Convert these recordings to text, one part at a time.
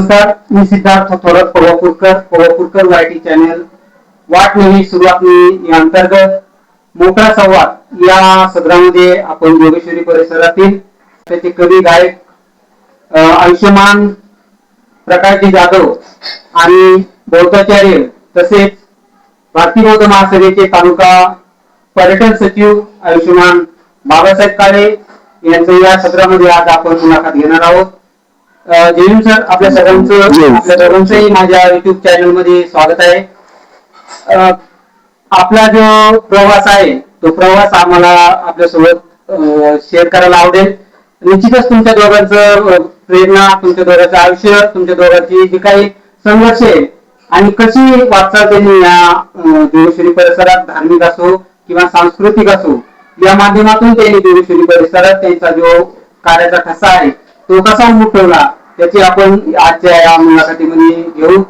नमस्कार, मी Siddharth Thorat पवापूरकर YT channel वाट नवी सुरुवात या अंतर्गत मोठा संवाद या सदरामध्ये आपण जोगेश्वरी परिसरातील त्याचे कवी गायक आयुष्यमान प्रकाशजी जाधव आणि बौद्धाचार्य तसेच भारतीय बौद्ध महासभेचे तालुका पर्यटन सचिव आयुष्यमान बाबासाहेब काळे यांचं या सत्रामध्ये आज आपण मुलाखत घेणार आहोत. जय हिंद सर, आपल्या सर्वांचंही माझ्या युट्यूब चॅनल मध्ये स्वागत आहे. आपला जो प्रवास आहे तो प्रवास आम्हाला आपल्यासोबत शेअर करायला आवडेल. निश्चितच तुमच्या दोघांचं प्रेरणा, तुमच्या दोघांचं आयुष्य, तुमच्या दोघांची जी काही संघर्ष आहे आणि कशी वाटचाल त्यांनी या जोगेश्वरी परिसरात धार्मिक असो किंवा सांस्कृतिक असो या माध्यमातून त्यांनी जोगेश्वरी परिसरात त्यांचा जो कार्याचा ठसा आहे तो कसा उमटवला त्याची आपण आजच्या या मुलाखतीमध्ये घेऊ.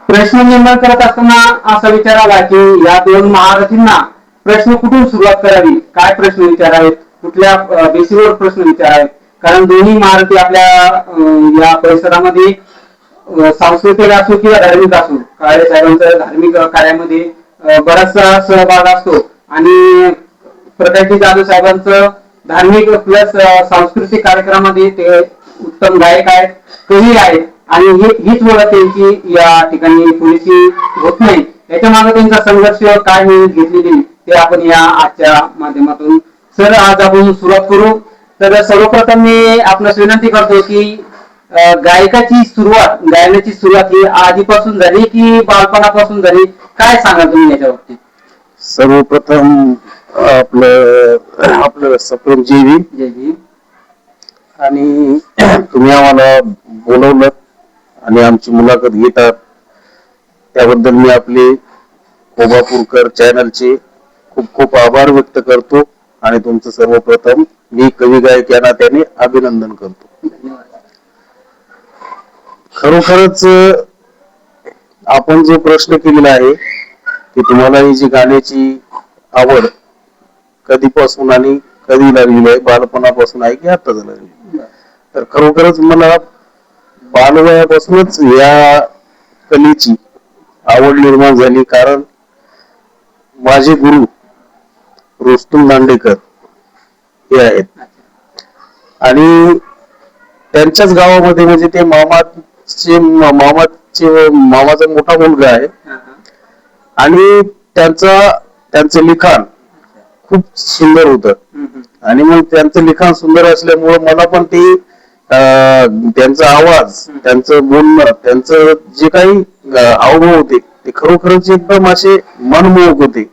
प्रश्न निर्माण करत असताना असा विचार आला की या दोन महारथींना प्रश्न कुठून सुरुवात करावी, काय प्रश्न विचारावेत, कुठल्या बेसिसवर प्रश्न विचारावेत, कारण दोन्ही महारथी आपल्या या परिसरामध्ये सांस्कृतिक असो किंवा धार्मिक असो काळे साहेबांचा धार्मिक कार्यामध्ये बराचसा सहभाग असतो आणि प्रकाशजी जाधव साहेबांचं धार्मिक प्लस सांस्कृतिक कार्यक्रमामध्ये ते उत्तम गायक आहेत, कवी आहेत आणि हीच ओळख त्यांची या ठिकाणी पुरेशी होत नाही. याच्या मागे त्यांचा संघर्ष काय मेहनत घेतलेली ते आपण या आजच्या माध्यमातून सर आज आपण सुरुवात करू. तर सर्वप्रथम मी आपणास विनंती करतो की गायनाची सुरुवात ही आधीपासून झाली की बालपणापासून झाली, काय सांगा तुम्ही याच्या बाबतीत? सर्वप्रथम आपलं सप्रेम जय भीम. आणि तुम्ही आम्हाला बोलवलं आणि आमची मुलाखत घेतात त्याबद्दल मी आपले पवापूरकर चॅनलचे खूप खूप आभार व्यक्त करतो आणि तुमचं सर्वप्रथम मी कवी गायक या नात्याने अभिनंदन करतो. खरोखरच आपण जो प्रश्न केलेला आहे की तुम्हाला ही जी गाण्याची आवड कधीपासून आणि कधी लागलेली आहे, बालपणापासून आहे की आता लागली? तर खरोखरच मला बालवयापासूनच या कलेची आवड निर्माण झाली, कारण माझे गुरु रुस्तुम दांडेकर हे आहेत आणि त्यांच्याच गावामध्ये म्हणजे ते मामाचा मोठा मुलगा आहे आणि त्यांचं लिखाण खूप सुंदर होतं आणि मग त्यांचं लिखाण सुंदर असल्यामुळं मला पण ते त्यांचा आवाज, त्यांचं बोलणं, त्यांचं जे काही हावभाव होते ते खरोखरच एकदम असे मनमोहक होते.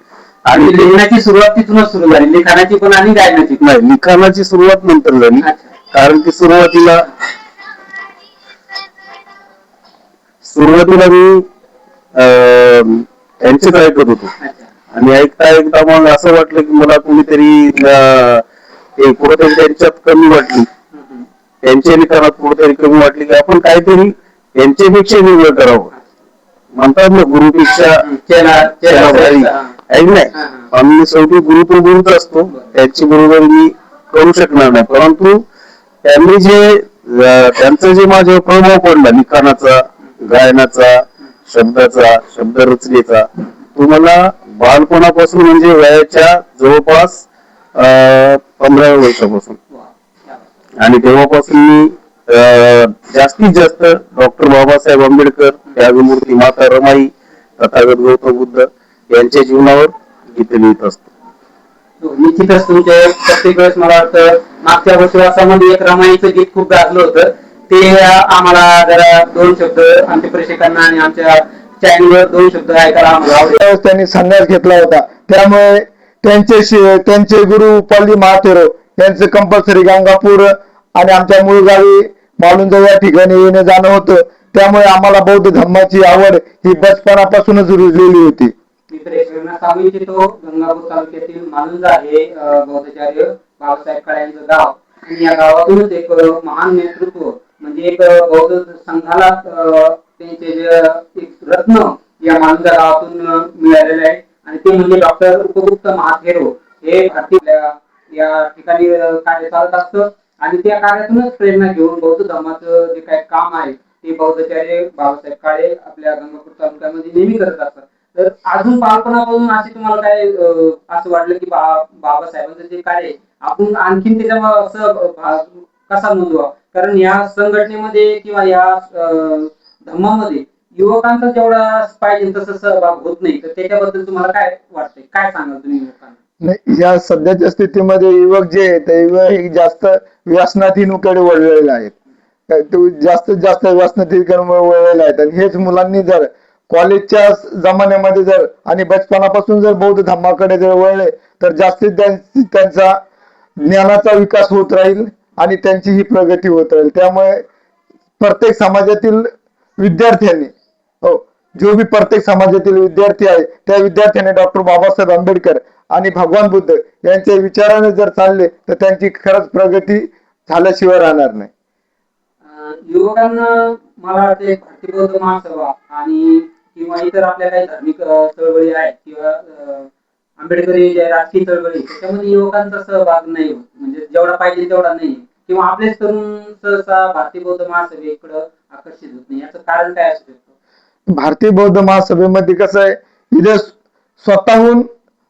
आणि लिखाणाची सुरुवात तिथूनच सुरू झाली, लिखाणाची पण आणि गायनाची नाही, लिखाणाची सुरुवात नंतर झाली, कारण की सुरुवातीला मी त्यांचेच ऐकत होतो आणि ऐकता मग असं वाटलं की मला कुणीतरी कुठेतरी त्यांच्यात कमी वाटली, त्यांच्या लिखाणात कुठेतरी कमी वाटली की आपण काहीतरी त्यांच्यापेक्षा वेगळं करावं. म्हणतात ना, गुरुपेक्षा ऐक नाही, आम्ही शेवटी गुरु तो गुरुच असतो, त्यांची बरोबर मी करू शकणार नाही, परंतु त्यांचं जे माझ्यावर प्रभाव पडला लिखाणाचा, गायनाचा, शब्दाचा, शब्द रचनेचा, तो मला बालपणापासून म्हणजे वयाच्या जवळपास 15 वर्षापासून आणि तेव्हापासून मी जास्तीत जास्त डॉक्टर बाबासाहेब आंबेडकर, त्यागमूर्ती माता रमाई, तथागत गौतम बुद्ध यांच्या जीवनावर गीते लिहित असतो. निश्चितच तुमच्या प्रत्येक वेळेस मला वाटतं मागच्या वर्षामध्ये एक रमाईचं गीत खूप गाजलं होतं, ते आम्हाला जरा दोन शब्द आमच्या प्रेक्षकांना आणि आमच्या चॅनलवर दोन शब्द ऐकायला आम्हाला आवडेल. त्यांनी संन्यास घेतला होता, त्यामुळे त्यांचे गुरु पल्ली महाथेरो यांचं कंपल्सरी गंगापूर आणि आमच्या मूळ गावी मालुंजा या ठिकाणी येणं जाणं होतं, त्यामुळे आम्हाला बौद्ध धर्माची आवड ही बचपनापासूनच रुजलेली होती. सांगू इच्छितो, गंगापूर तालुक्यातील मालुंजा हे बौद्धाचार्य बाबासाहेब काळे यांचं गाव आणि या गावातूनच एक महान नेतृत्व म्हणजे एक बौद्ध संघाला त्यांचे जे एक रत्न या मालुंजा गावातून मिळालेले आहे आणि ते म्हणजे डॉक्टर उपगुप्त महाथेरो हे या ठिकाणी कार्य चालत असतं आणि त्या कार्यातूनच प्रेरणा घेऊन बौद्ध धर्माचं जे काही काम आहे ते बौद्धाचार्य बाबासाहेब काळे आपल्या गंगापूर तालुक्यामध्ये नेहमी करत असतात. तर अजून बालपणापासून असे तुम्हाला काय असं वाटलं की बाबासाहेबांचं जे कार्य आहे आपण आणखीन त्याच्या असं कसा नोंदवा, कारण या संघटनेमध्ये किंवा या धम्मामध्ये युवकांचा जेवढा पाहिजे तसं सहभाग होत नाही, तर त्याच्याबद्दल तुम्हाला काय वाटतंय, काय सांगाल तुम्ही युवकांना? नाही, या सध्याच्या स्थितीमध्ये युवक जे आहेत ते युवक हे जास्त व्यसनाधीनकडे वळलेले आहेत. तो जास्तीत जास्त व्यसनाधीनकडे वळलेले आहेत आणि हेच मुलांनी जर कॉलेजच्या जमान्यामध्ये जर आणि बचपनापासून जर बौद्ध धम्माकडे जर वळले तर जास्तीत जास्त त्यांचा ज्ञानाचा विकास होत राहील आणि त्यांची ही प्रगती होत राहील. त्यामुळे प्रत्येक समाजातील विद्यार्थ्यांनी हो, जो भी प्रत्येक समाजातील विद्यार्थी आहे त्या विद्यार्थ्याने डॉक्टर बाबासाहेब आंबेडकर आणि भगवान बुद्ध यांच्या विचाराने जर चालले तर त्यांची खरंच प्रगती झाल्याशिवाय राहणार नाही. युवकांना मला वाटते भारतीय बौद्ध महासभा आणि किंवा इतर आपल्या काही धार्मिक चळवळी आहेत किंवा आंबेडकरी ज्या राजकीय चळवळी त्याच्यामध्ये युवकांचा सहभाग नाही होत, म्हणजे जेवढा पाहिजे तेवढा नाही, किंवा आपलेच तरुण सहसा भारतीय बौद्ध महासभेकडे आकर्षित होत नाही, याचं कारण काय असू शकतं? भारतीय बौद्ध महासभेमध्ये कसं आहे, इथे स्वतःहून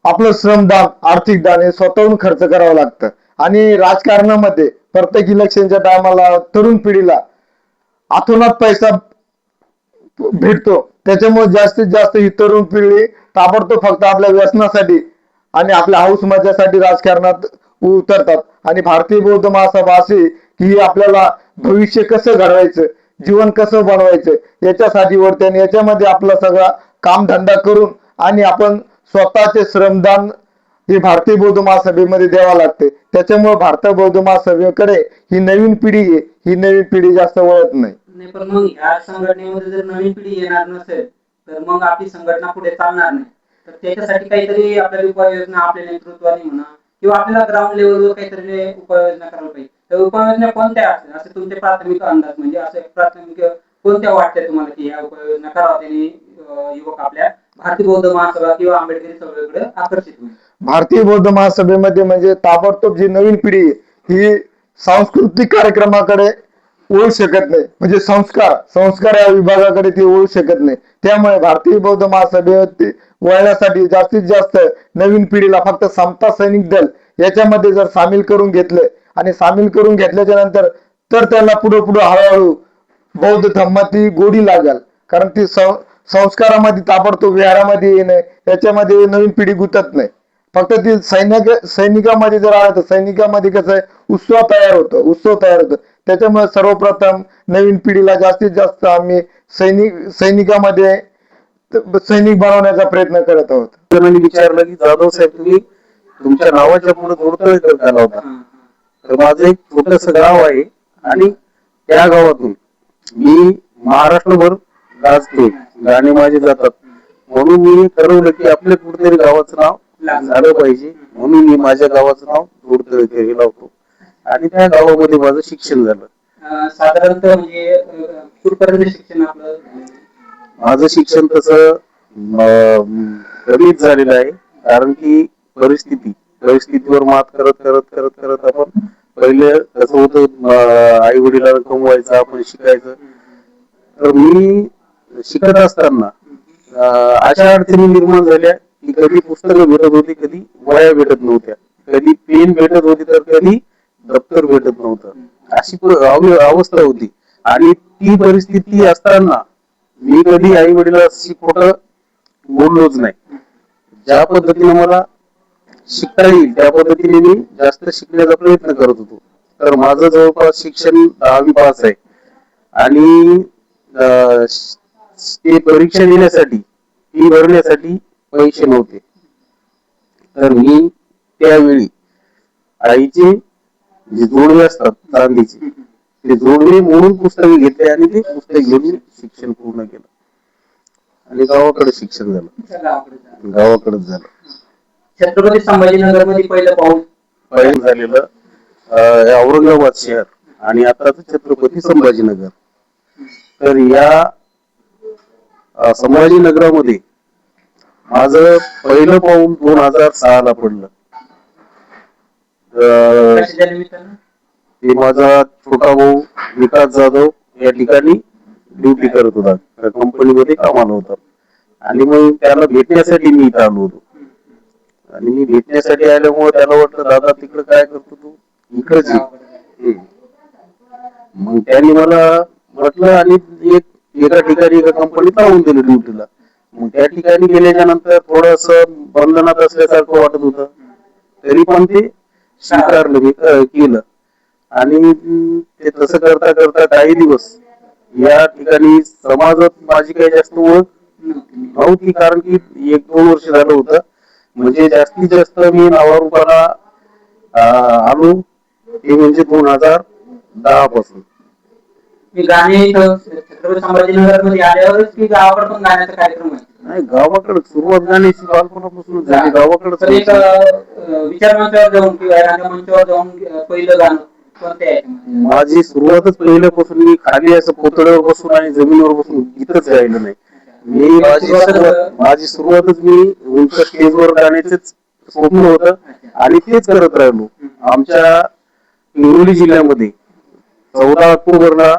आपलं श्रमदान आर्थिक दान हे स्वतःहून खर्च करावं लागतं आणि राजकारणामध्ये प्रत्येक इलेक्शनच्या टायमाला तरुण पिढीला अतोनात पैसा भेटतो. त्याच्यामुळे जास्तीत जास्त ही तरुण पिढी ताबडतोब फक्त आपल्या व्यसनासाठी आणि आपल्या हाऊस मजासाठी राजकारणात उतरतात. आणि भारतीय बौद्ध महासभा अशी की आपल्याला भविष्य कसं घडवायचं, जीवन कसं बनवायचं याच्यासाठी वरते आणि याच्यामध्ये आपला सगळा कामधंदा करून आणि आपण स्वतःचे श्रमदान हे भारतीय बौद्ध महासभेमध्ये द्यावं लागते. त्याच्यामुळे भारतीय बौद्ध महासभेकडे ही नवीन पिढी आहे, ही नवीन पिढी जास्त वळत नाही. नाही, पण मग ह्या संघटनेमध्ये जर नवीन पिढी येणार नसेल तर मग आपली संघटना पुढे चालणार नाही. तर त्याच्यासाठी काहीतरी आपल्याला उपाययोजना आपल्या नेतृत्वाने म्हणा किंवा आपल्याला ग्राउंड लेवलवर काहीतरी उपाययोजना करायला पाहिजे. तर उपाययोजना कोणत्या असतील असे तुमचे प्राथमिक अंदाज, म्हणजे असे प्राथमिक कोणत्या वाटते तुम्हाला की ह्या उपाययोजना करावा त्यांनी युवक आपल्या भारतीय बौद्ध महासभा किंवा आंबेडकरी चळवळीकडे आकर्षित होईल? भारतीय बौद्ध महासभेमध्ये म्हणजे ताबडतोब जी नवीन पिढी ही सांस्कृतिक कार्यक्रमाकडे वळू शकत नाही, म्हणजे संस्कार या विभागाकडे ती वळू शकत नाही. त्यामुळे भारतीय बौद्ध महासभेवरती वळण्यासाठी जास्तीत जास्त नवीन पिढीला फक्त समता सैनिक दल याच्यामध्ये जर सामील करून घेतले आणि सामील करून घेतल्याच्या नंतर तर त्यांना पुढे हळूहळू बौद्ध धम्माची गोडी लागेल. कारण ती संस्कारामध्ये ताबडतोब विहारामध्ये येणे याच्यामध्ये नवीन पिढी गुंतत नाही. फक्त ती सैनिकामध्ये जर आलं तर सैनिकामध्ये कसं आहे, उत्सव तयार होतो. त्याच्यामुळे सर्वप्रथम नवीन पिढीला जास्तीत जास्त आम्ही सैनिकामध्ये सैनिक बनवण्याचा प्रयत्न करत आहोत. जणांनी विचारलं की जाधव साहेब तुम्ही तुमच्या नावाच्या पुढे जोडतोय करताना होता, तर माझं एक छोटस गाव आहे आणि त्या गावातून मी महाराष्ट्रभर गाजतोय, गाणे माझे जातात, म्हणून मी ठरवलं की आपल्या कुठेतरी गावाचं नाव झालं पाहिजे, म्हणून मी माझ्या गावाचं नाव जोडतोय हे लावतो आणि त्या गावामध्ये माझं शिक्षण झालं. साधारणतः म्हणजे कुठपर्यंत शिक्षण आपलं? माझं शिक्षण तसं कमीच झालेलं आहे, कारण की परिस्थितीवर मात करत करत करत करत आपण पहिले कसं होतं, आई वडिलांना कमवायचं, आपण शिकायचं. तर मी शिकत असताना अशा अडचणी निर्माण झाल्या की कधी पुस्तकं भेटत होती, कधी वह्या भेटत नव्हत्या, कधी पेन भेटत होती तर कधी दप्तर भेटत नव्हतं, अशी अवस्था होती. आणि ती परिस्थिती असताना मी कधी आई वडिलांशी खोटं बोललोच नाही. ज्या पद्धतीने मला शिकता येईल त्या पद्धतीने मी जास्त शिकण्याचा प्रयत्न करत होतो. तर माझं जवळपास शिक्षण 10वी पास आहे आणि ते परीक्षा देण्यासाठी फी भरण्यासाठी पैसे नव्हते. तर मी त्यावेळी आईचे जे जोडवे असतात चांदीचे ते जोडवे म्हणून पुस्तके घेतले आणि ते पुस्तक घेऊन शिक्षण पूर्ण केलं आणि गावाकडे शिक्षण झालं, गावाकडेच झालं. छत्रपती संभाजीनगर मध्ये पहिलं झालेलं औरंगाबाद शहर आणि आताच छत्रपती संभाजीनगर. तर या संभाजीनगरामध्ये माझं पहिलं पाऊल 2006 ला पडलं. ते माझा छोटा भाऊ विकास जाधव या ठिकाणी ड्युटी करत होता, कंपनीमध्ये कामाला होता. आणि मग त्याला भेटण्यासाठी मी इथं आलो होतो. आणि मी भेटण्यासाठी आल्यामुळे त्याला वाटलं दादा तिकडे काय करतो तू, इकडेच ये. मग त्यांनी मला म्हटलं आणि एका ठिकाणी एका कंपनीत लावून दिलं ड्युटीला. मग त्या ठिकाणी गेल्याच्या नंतर थोडस बंधनात असल्यासारखं वाटत होतं, तरी पण ते स्वीकारलं मी, केलं. आणि ते तसं करता करता काही दिवस या ठिकाणी समाजात माझी काही जास्त ओळख नव्हती, कारण की 1-2 वर्ष झालं होतं. म्हणजे जास्तीत जास्त मी नावारूपाला आलो ते म्हणजे 2010 पासून. मी गाणे छत्रपती संभाजीनगर मध्ये आल्यावरच की गावाकडे पण गाण्याचा कार्यक्रम आहे? नाही, गावाकडे सुरुवात गाण्याची बालपणापासून झाली. गावाकडे एक विचार मंचावर जाऊन किंवा रंगमंचावर जाऊन पहिलं गाणं कोणते आहे? माझी सुरुवातच पहिल्यापासून मी खाली असं पुतळ्यावर बसून आणि जमिनीवर बसून गीतच गायलं नाही. माझी सुरुवातच मी उंच स्टेजवर गाण्याचेच स्वप्न होतं आणि तेच करत राहिलो. आमच्या हिंगोली जिल्ह्यामध्ये 14 ऑक्टोबरला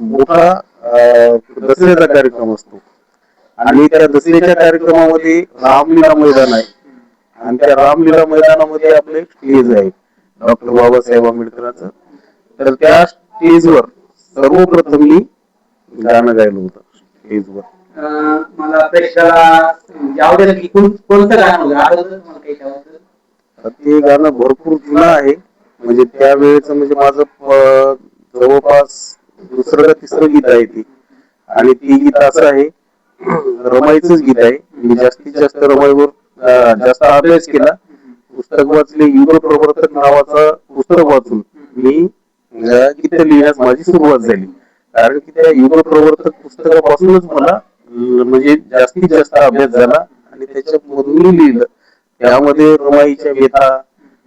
मोठा दसऱ्याचा कार्यक्रम असतो आणि त्या दसऱ्याच्या कार्यक्रमामध्ये रामलीला मैदान आहे. आणि त्या रामलीला मैदानामध्ये आपले स्टेज आहे डॉक्टर बाबासाहेब आंबेडकरांचं. तर त्या स्टेजवर सर्वप्रथम मी गाणं गायलं होतं स्टेजवर. मला प्रेक्षकाला आवडेल की कोणतं गाणं होतं, आठवतं तुम्हाला काही त्याबद्दल? ते गाणं भरपूर जुनं आहे. म्हणजे त्यावेळेच म्हणजे माझं जवळपास दुसरं का तिसरं गीत आहे ते. आणि ती गीत असं आहे, रमाईचंच गीत आहे. मी जास्तीत जास्त रमाईवर जास्त अभ्यास केला. पुस्तक वाचले, युग प्रवर्तक नावाचं पुस्तक वाचून मी गीत लिहिण्यास माझी सुरुवात झाली. कारण की त्या युग प्रवर्तक पुस्तकापासूनच मला म्हणजे जास्तीत जास्त अभ्यास झाला आणि त्याच्यामधून मी लिहिलं. त्यामध्ये रमाईच्या व्यथा,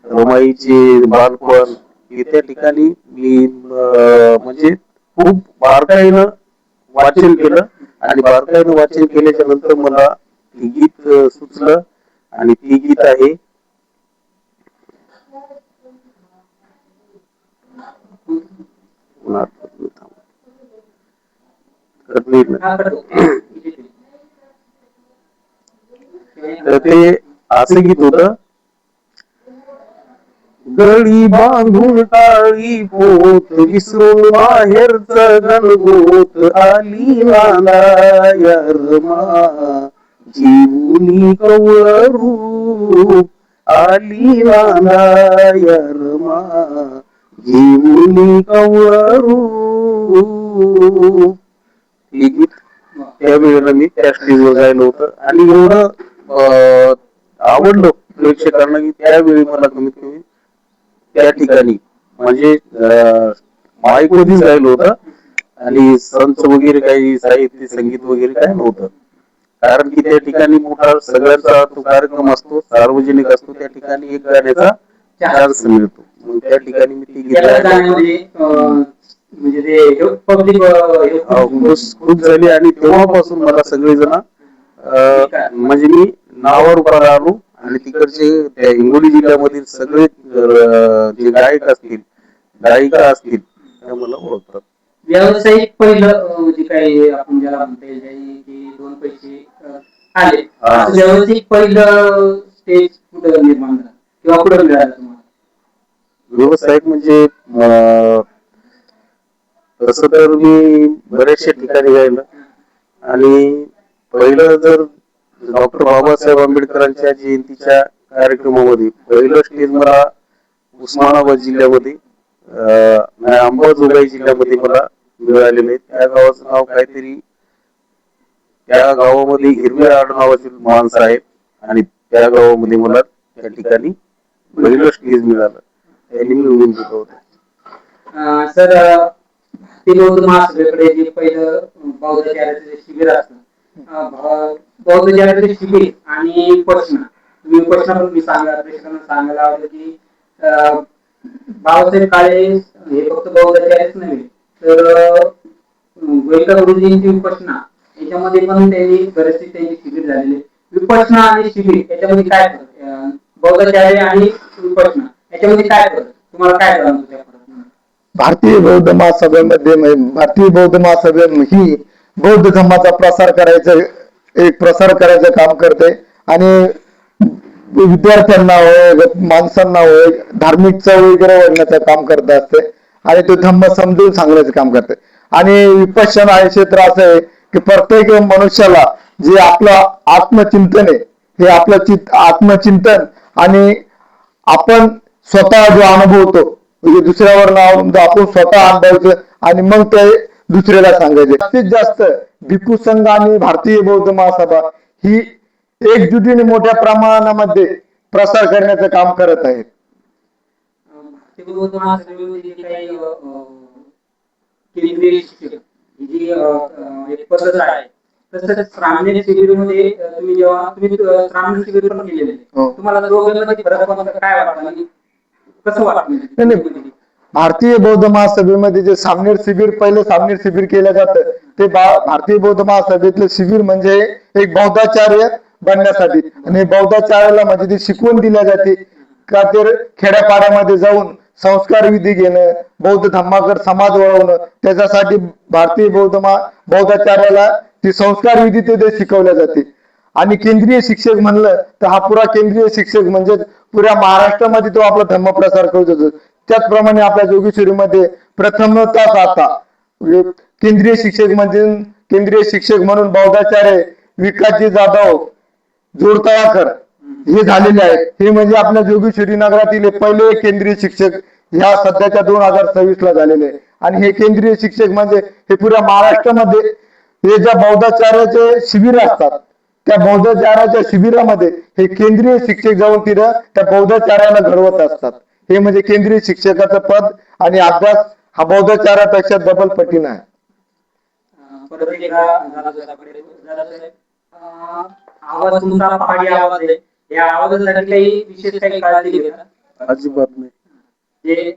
रमाईचे बालपण हे त्या ठिकाणी मी म्हणजे खूप बारकाईनं वाचन केलं. आणि बारकाईनं वाचन केल्याच्या नंतर मला हे गीत सुचलं आणि ती गीत आहे तर ते असं गीत होतं, गळी बांधून टाळी पोत विसरून माहेरच गणगोत आली नांदाया रमा जीवनी कवळ रूप आली नांदाया रमा जीवनी कवळ रूप. हे गीत त्यावेळेला मी त्या स्टेजवर गायलं होतं आणि एवढं आवडलं प्रेक्षकांना की त्यावेळी मला कमीत कमी त्या ठिकाणी म्हणजे माईक मध्येच गायलं होतं आणि संच वगैरे काही साहित्य संगीत वगैरे काय नव्हतं. कारण की त्या ठिकाणी मोठा सगळ्यांचा तो कार्यक्रम असतो, सार्वजनिक असतो, त्या ठिकाणी एक गाण्याचा चान्स मिळतो. मग त्या ठिकाणी मी ती गीत म्हणजे ते पब्लिक खूप झाली आणि तेव्हापासून मला सगळेजण म्हणजे मी नावारूपाला आलो आणि तिकडचे त्या हिंगोली जिल्ह्यामधील सगळे जे गायक असतील, गायिका असतील त्या मला ओळखतात. व्यावसायिक पहिलं जे काही आपण ज्याला म्हणता येईल की 2 पैसे आले, व्यावसायिक पहिलं स्टेज कुठं निर्माण झालं किंवा कुठं मिळालं तुम्हाला? व्यावसायिक म्हणजे तसं तर मी बऱ्याचशा ठिकाणी गायलं. आणि पहिलं जर डॉक्टर बाबासाहेब आंबेडकरांच्या जयंतीच्या कार्यक्रमामध्ये पहिलं स्टेज मला उस्मानाबाद जिल्ह्यामध्ये अंबाजोगाई जिल्ह्यामध्ये मला मिळालेलं आहे. त्या गावाचं नाव काहीतरी, त्या गावामध्ये हिरवे आडनावाचे माणसं आहेत आणि त्या गावामध्ये मला त्या ठिकाणी पहिलं स्टेज मिळालं. त्यांनी मिळवून दिलं होतं. सर, बौद्ध महासभेकडे जे पहिलं बौद्ध चॅरिटीचं शिबिर असतं, बौद्ध चॅरिटीचं शिबिर आणि उपोषणा, तुम्ही उपोषणा पण मी सांगायला आवडेल की बाबासाहेब काळे हे फक्त बौद्ध चॅरिटीच नव्हे तर गोयंका गुरुजींची उपोषणा याच्यामध्ये पण त्यांनी बरेचसे त्यांचे शिबिर झालेले. विपश्यना आणि शिबिर याच्यामध्ये काय फरक, बौद्ध चॅरिटी आणि विपश्यना याच्यामध्ये काय फरक, तुम्हाला काय जाणवतं त्या फरक? भारतीय बौद्ध महासभेमध्ये भारतीय बौद्ध महासभा ही बौद्ध धर्माचा प्रसार करायचं काम करते आणि विद्यार्थ्यांना होय माणसांना होय धार्मिक चव वगैरे वाढण्याचं काम करत असते आणि तो धम्म समजून सांगण्याचं काम करते. आणि विपश्यना हे क्षेत्र असं आहे की प्रत्येक मनुष्याला जे आपलं आत्मचिंतन आहे हे आपलं आत्मचिंतन आणि आपण स्वतः जो अनुभवतो म्हणजे दुसऱ्यावर नाव आपण स्वतः अनुभवायचं आणि मग ते दुसऱ्याला सांगायचे. जास्तीत जास्त भिक्खू संघ आणि भारतीय बौद्ध महासभा ही एकजुटीने मोठ्या प्रमाणामध्ये प्रसार करण्याचं काम करत आहेत. भारतीय बौद्ध महासभेमध्ये जे काही केंद्रीय शिक्षक ही जी एक पद्धत आहे तसंच श्रामणेर शिबिरमध्ये तुम्ही श्रामणेर शिबिर पण केलेले हो. तुम्हाला दोघांमध्ये फरक कोणता काय वाटतं आणि कसं वाटतं? नाही, भारतीय बौद्ध महासभेमध्ये जे सामनेर शिबिर पहिले सामनेर शिबिर केलं जातं ते भारतीय बौद्ध महासभेतलं शिबिर म्हणजे एक बौद्धाचार्य बनण्यासाठी आणि बौद्धाचार्याला म्हणजे ती शिकवण दिल्या जाते का तर खेड्यापाड्यामध्ये जाऊन संस्कार विधी घेणं बौद्ध धम्माकर समाज वळवणं त्याच्यासाठी भारतीय बौद्धाचार्याला ती संस्कार विधी ते शिकवल्या जाते. आणि केंद्रीय शिक्षक म्हणलं तर हा पुरा केंद्रीय शिक्षक म्हणजे पुऱ्या महाराष्ट्रामध्ये तो आपला धर्म प्रसार करत होतो. त्याचप्रमाणे आपल्या जोगेश्वरीमध्ये प्रथमतः आता केंद्रीय शिक्षक म्हणून बौद्धाचार्य विकासजी जाधव जोरतळाकर हे झालेले आहेत. हे म्हणजे आपल्या जोगेश्वरी नगरातील पहिले केंद्रीय शिक्षक ह्या सध्याच्या 2026 ला झालेले आहे. आणि हे केंद्रीय शिक्षक म्हणजे हे पुऱ्या महाराष्ट्रामध्ये हे ज्या बौद्धाचार्याचे शिबिर असतात त्या बौद्धाचार्याच्या शिबिरामध्ये हे केंद्रीय शिक्षक जाऊन तिथं त्या बौद्धाचार्याला घडवत असतात. हे म्हणजे केंद्रीय शिक्षकाचं पद आणि अभ्यास हा बौद्धाचार्यापेक्षा डबल पटीने आहे. परत एकदा आवाज तुमचा पहाडी आवाज आहे. या आवाजासाठी काही विशेष काही काळजी घेता? अजिबात नाही. जे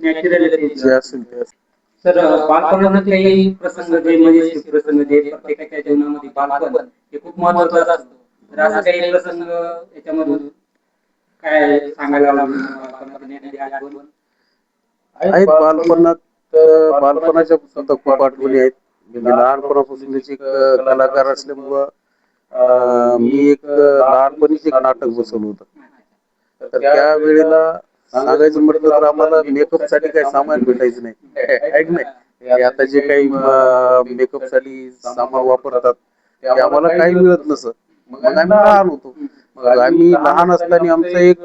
नॅचरल जे असेल ते असेल. सर बालपणामध्ये काही प्रसंग जे म्हणजे प्रसंग जे प्रत्येकाच्या जीवनामध्ये बालपण हे खूप महत्वाचं असतं. तर असं काही प्रसंग याच्यामधून काय सांगायला बालपणामध्ये येणारी आठवण? आहेत बालपणाच्या सुद्धा खूप आठवणी आहेत. मी लहानपणापासून त्याची एक कलाकार असल्यामुळं मी एक लहानपणीच एक नाटक बसवलं होतं. तर त्या वेळेला सांगायचं म्हटलं तर आम्हाला मेकअप साठी काही सामान भेटायचं नाही. ऐक नाही आता जे काही मेकअप साठी सामान वापरतात ते आम्हाला काही मिळत नसत. मग आम्ही लहान होतो. मग आम्ही लहान असताना आमचा एक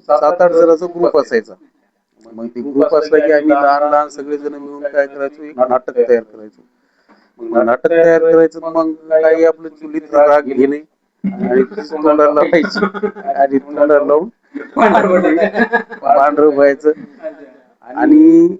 7-8 जणांचा ग्रुप असायचा. मग ती ग्रुप असला की आम्ही लहान सगळेजण मिळून काय करायचो एक नाटक तयार करायचो. मग नाटक तयार करायचं मग काही आपलं चुलीत राग घेणे आणि तोंडाला लावायची आणि तोंडाला लावून पांढरं व्हायचं आणि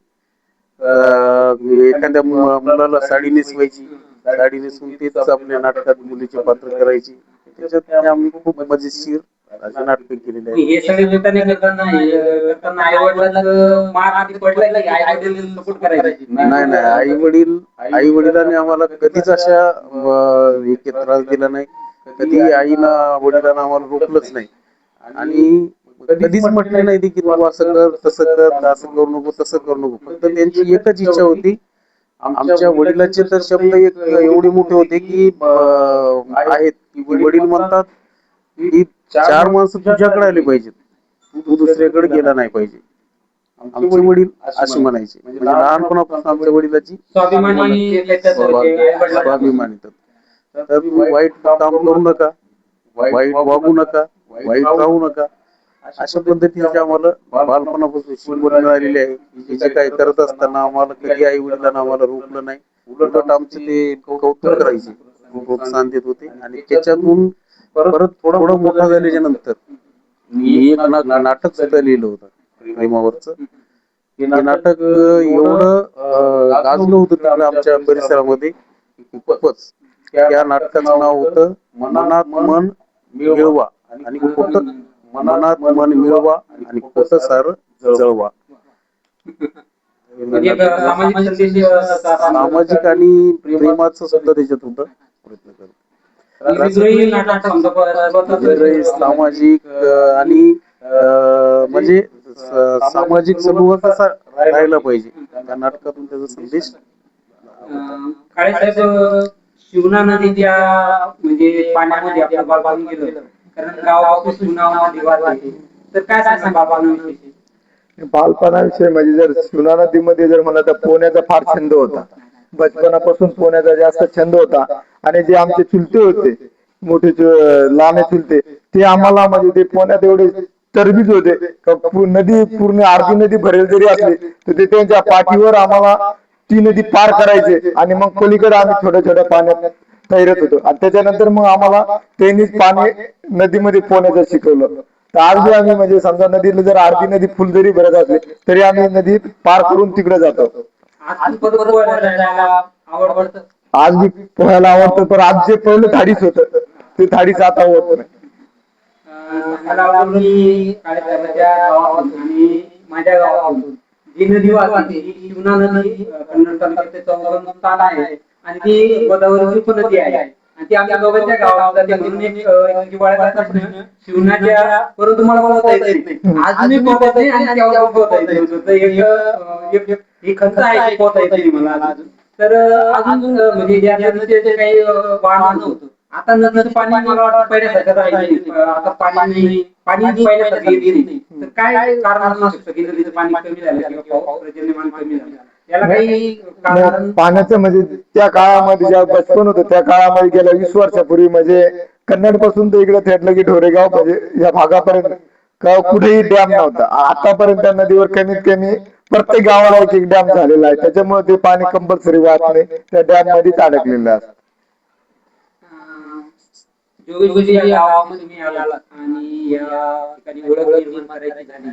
एखाद्या मुलाला साडी नेसवायची. साडी नेसवून तेच आपल्या नाटकात मुलीचे पात्र करायची. त्याच्यात आम्ही खूप मजेशीर असे नाटक केलेले आहे. हे सगळे करताना आई वडिलांचं मार आधी पडला की आई वडील सपोर्ट करायचे? नाही आई वडिलांनी आम्हाला कधीच अशा एक त्रास दिला नाही. कधी आईना वडिलांना आम्हाला रोखलंच नाही आणि कधीच म्हटलं नाही की तू असं कर तसं कर असं करू नको तसं करू नको. फक्त त्यांची एकच इच्छा होती. आमच्या वडिलांचे तर शब्द एक एवढे मोठे होते की आहेत की वडील म्हणतात की 4 माणसं तुझ्याकडे आली पाहिजेत, तू दुसऱ्याकडे गेला नाही पाहिजे. आमचे वडील असे म्हणायचे. म्हणजे लहानपणापासून आमच्या वडिलांची स्वाभिमानी. तर तू वाईट काम करू नका, वाईट वागू नका, वाईट राहू नका, अशा पद्धतीने आम्हाला बालपणापासून शिकवण मिळालेली आहे. जे काही करत असताना आम्हाला कधी आई वडिलांना आम्हाला रोखलं नाही. उलट आमचं ते कौतुक करायचे, प्रोत्साहन देत होते. आणि त्याच्यातून परत थोडं मोठा झाल्याच्या नंतर मी एक नाटक सुद्धा लिहिलं होतं प्रेमावरचं. हे नाटक एवढं गाजलं होतं तिकडं आमच्या परिसरामध्ये खूपच. त्या नाटकाचं नाव होतं मनात मन मिळवा आणि खोटं मनात मन मिळवा आणि खोटं सारं जळवा. सामाजिक आणि प्रेमाचं सुद्धा त्याच्यात होतं. प्रयत्न करतो सामाजिक आणि म्हणजे सामाजिक समूह कसा राहायला पाहिजे त्या नाटकातून त्याचा संदेश काळे साहेब, शिवना नदीच्या म्हणजे पाण्यामध्ये आपलं बालपण गेलं, कारण गावापासून शिवना नदी वाहते, तर काय सांगा बालपणाविषयी? बालपणाविषयी म्हणजे जर शिवना नदीमध्ये जर म्हणलं तर पोहण्याचा फार छंद होता. बचपनापासून पोहण्याचा जास्त छंद होता. आणि जे आमचे चुलते होते, मोठे लहान चुलते, ते आम्हाला म्हणजे ते पोहण्यात एवढे तरबीज होते का नदी पूर्ण अर्धी नदी भरेल जरी असली तर ते त्यांच्या पाठीवर आम्हाला ती नदी पार करायचे आणि मग पलीकडे आम्ही छोट्या छोट्या पाण्यात तैरत होतो. आणि त्याच्यानंतर मग आम्हाला त्यांनीच पाणी नदीमध्ये पोहण्याचं शिकवलं. तर आज बी आम्ही म्हणजे समजा नदीला जर अर्धी नदी फुल जरी भरत असली तरी आम्ही नदी पार करून तिकडे जातो. आज परत पोहायला जायला आवडतं. आज बी पोहायला आवडतं, पण आज जे पहिलं धाडीच होतं ते धाडीच आता होत नाही. सांगायला आवडेल की काळे साहेबाच्या गावातून आणि माझ्या गावातून जी नदी वाहते ही शिवना नदी कन्नड तालुक्याचे उगम स्थान आहे आणि ती गोदावरीची उपनदी आहे. आणि ती आमच्या दोघांच्या गावात जाते म्हणून एक जिव्हाळ्याचा प्रश्न शिवनाच्या, परंतु मला पोहता येत नाही. आज मी पोहता येते आणि तेव्हा पोहता येत नव्हतं. तर एक खंत आहे की पोहता येत नाही मला अजून. तर अजून म्हणजे या नदीचे काही वाहन नव्हतं. आता नदीचं पाणी मला वाटतं पहिल्यासारखं राहिलं नाही. आता पाणी पहिल्यासारखं येत नाही. तर काय कारण असू शकतं की नदीचं पाणी कमी झालं किंवा पर्जन्यमान कमी झालं? याला काही कारण? पाण्याचं म्हणजे त्या काळामध्ये जेव्हा बचपन होतं त्या काळामध्ये गेल्या 20 वर्षापूर्वी म्हणजे कन्नड पासून तर इकडे थेटलं की ढोरेगाव म्हणजे या भागापर्यंत कुठेही डॅम नव्हता. आतापर्यंत त्या नदीवर कमीत कमी प्रत्येक गावाला एक एक डॅम झालेला आहे. त्याच्यामुळे ते पाणी कंपल्सरी वाहत नाही, त्या डॅम मध्येच अडकलेलं असतं. जोगेश्वरी या गावामध्ये मी आला आणि या ठिकाणी ओळख निर्माण करायची झाली,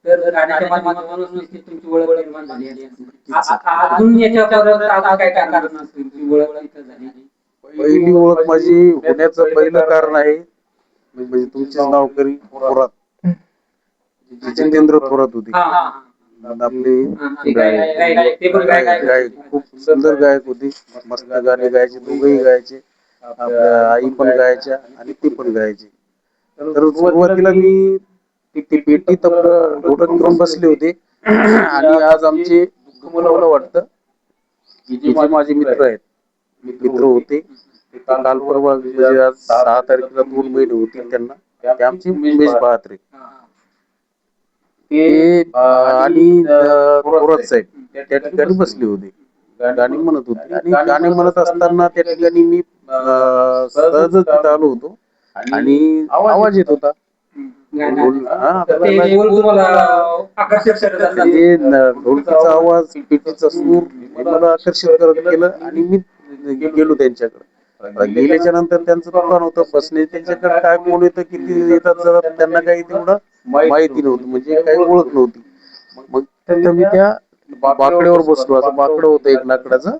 तर गाण्याच्या माध्यमातूनच निश्चित तुमची ओळख निर्माण झाली असेल. अजून याच्या परत अजून काय कारण असेल तुमची ओळख इथं झाली? पहिली ओळख माझी होण्याचं पहिलं कारण आहे म्हणजे तुमचे नाव करी थोरात, जितेंद्र थोरात होते. आपले गायक खूप सुंदर गायक होते, मस्त गाणे गायचे, दोघेही गायचे, आपल्या आई पण गायच्या आणि ते पण गायचे. तर सुरुवातीला मी ती पेटी तर डोक्यात घेऊन बसले होते. आणि आज आमचे दुःख मला वाटतं की जे माझे मित्र आहेत, मित्र होते, ते काल परवा म्हणजे आज 6 तारखेला 2 महिने होतील त्यांना, ते आमचे उमेश बहात्रे ते आणि थोरात साहेब त्या ठिकाणी बसले होते, गाणी म्हणत होते. आणि गाणे म्हणत असताना त्या ठिकाणी मी सहजच तिथं आलो होतो आणि आवाज येत होता. ढोलकीचा आवाज, पेटीचा सूर मला आकर्षित करत केलं आणि मी गेलो त्यांच्याकडे. गेल्याच्या नंतर त्यांचं दुकान होतं, बसले त्यांच्याकडे काय कोण येतं किती येतात जरा त्यांना काही तेवढं माहिती नव्हतं, म्हणजे काही ओळख नव्हती. मग तिथं मी त्या बाकड्यावर बसलो, असं बाकडं होतं एक लाकडाचं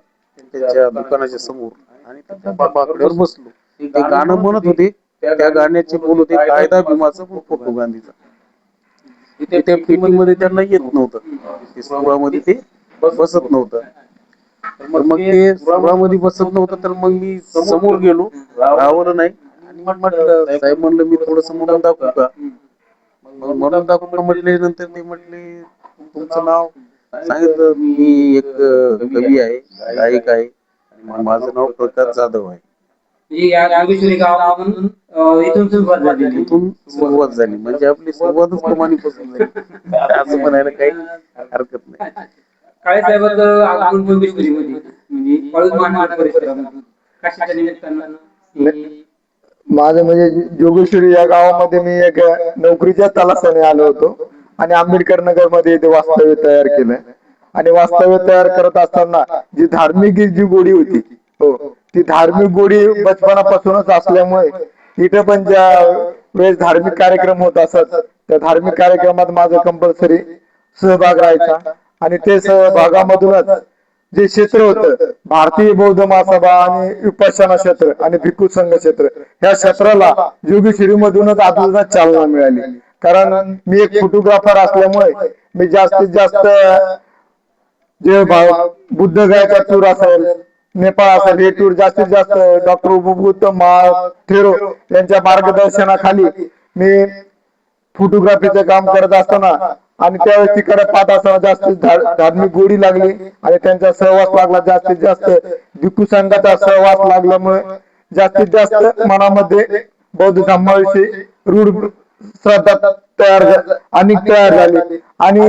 त्यांच्या दुकानाच्या समोर, आणि त्या बाकड्यावर बसलो. ते गाणं म्हणत होते, त्या गाण्याचे बोल होते कायदा भीमाचा फोटो गांधीचा. ते त्या पेटीमध्ये त्यांना येत नव्हतं, ते सुरामध्ये ते बसत नव्हतं. तर मग ते सुरामध्ये बसत नव्हतं, तर मग मी समोर गेलो, रावलं नाही आणि म्हटलं साहेब, म्हणलं मी थोडस म्हणून दाखवू का? मग म्हणून दाखवू का म्हटले. नंतर ते म्हटले तुमचं नाव सांगितलं. मी एक कवी आहे, गायक आहे, आणि माझं नाव प्रकाश जाधव आहे. या जोगेश्वरी गावामधून इथून सुरुवात झाली. इथून सुरुवात झाली, म्हणजे आपली सुरुवातच कमानीपासून झाली असं म्हणायला काही हरकत नाही. काळे साहेबांचं आगमन जोगेश्वरीमध्ये म्हणजे पळून मांडा परिसरामधून कशाच्या निमित्तानं? माझं म्हणजे जोगेश्वरी या गावामध्ये मी एक नोकरीच्या तलासाने आलो होतो आणि आंबेडकर नगर मध्ये इथे वास्तव्य तयार केलं. आणि वास्तव्य तयार करत असताना जी धार्मिक जी गोडी होती, हो, ती धार्मिक गोडी बचपनापासूनच असल्यामुळे इथे पण ज्या वेळेस धार्मिक कार्यक्रम होत असत त्या धार्मिक कार्यक्रमात माझं कंपल्सरी सहभाग राहायचा. आणि ते सहभागामधूनच जे क्षेत्र होतं, भारतीय बौद्ध महासभा आणि विपश्यना क्षेत्र आणि भिक्खू संघ क्षेत्र, ह्या क्षेत्राला जोगेश्वरी मधूनच आजूबाजूला चालना मिळाली. कारण मी एक फोटोग्राफर असल्यामुळे मी जास्तीत जास्त जे बुद्ध गायचा टूर असेल, नेपाळ असेल, हे टूर जास्तीत जास्त डॉक्टर उपगुप्त थेरो यांच्या मार्गदर्शनाखाली मी फोटोग्राफीचं काम करत असताना आणि त्यावेळेस तिकडे पाहत असताना जास्त धार्मिक गोडी लागली आणि त्यांचा सहवास लागला. जास्तीत जास्त भिक्खू संघाचा सहवास लागल्यामुळे जास्तीत जास्त मनामध्ये बौद्ध धर्माविषयी रूढ श्रद्धा तयार झाली. आणि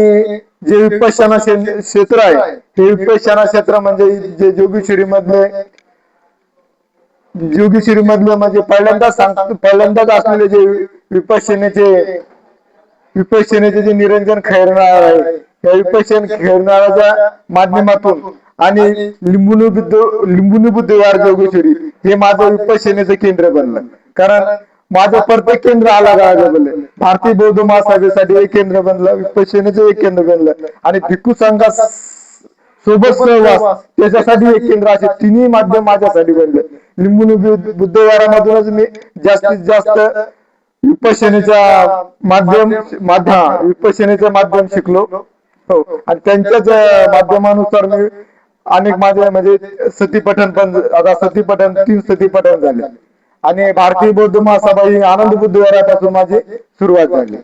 जे विपश्यना क्षेत्र आहे ते विपश्यना क्षेत्र म्हणजे जे जोगेश्वरी मधलं म्हणजे पहिल्यांदाच असलेले जे विपश्यनेचे जे निरंजन खैरनार आहे, त्या विपश्यन खैरनाराच्या माध्यमातून आणि लिंबुनी बुद्धविहार जोगेश्वरी हे माझं विपश्यनेचं केंद्र बनलं. कारण माझं प्रत्येक केंद्र अलग बनलं. भारतीय बौद्ध महासभेसाठी एक केंद्र बनलं, विपश्यनेचं एक केंद्र बनलं आणि भिक्खू संघा सोबत सहवास त्याच्यासाठी एक केंद्र, असे तिन्ही माध्यम माझ्यासाठी बनले. लिंबुनी बुद्धविहारामधूनच मी जास्तीत जास्त विपश्यनेचं माध्यम शिकलो. हो, आणि त्यांच्याच माध्यमानुसार मी अनेक माझे म्हणजे सतीपठण पण, आता सतीपठण 3 सतीपठण झाले आणि भारतीय बौद्ध महासभा ही आनंद बुद्धविहारापासून माझी सुरुवात झाली.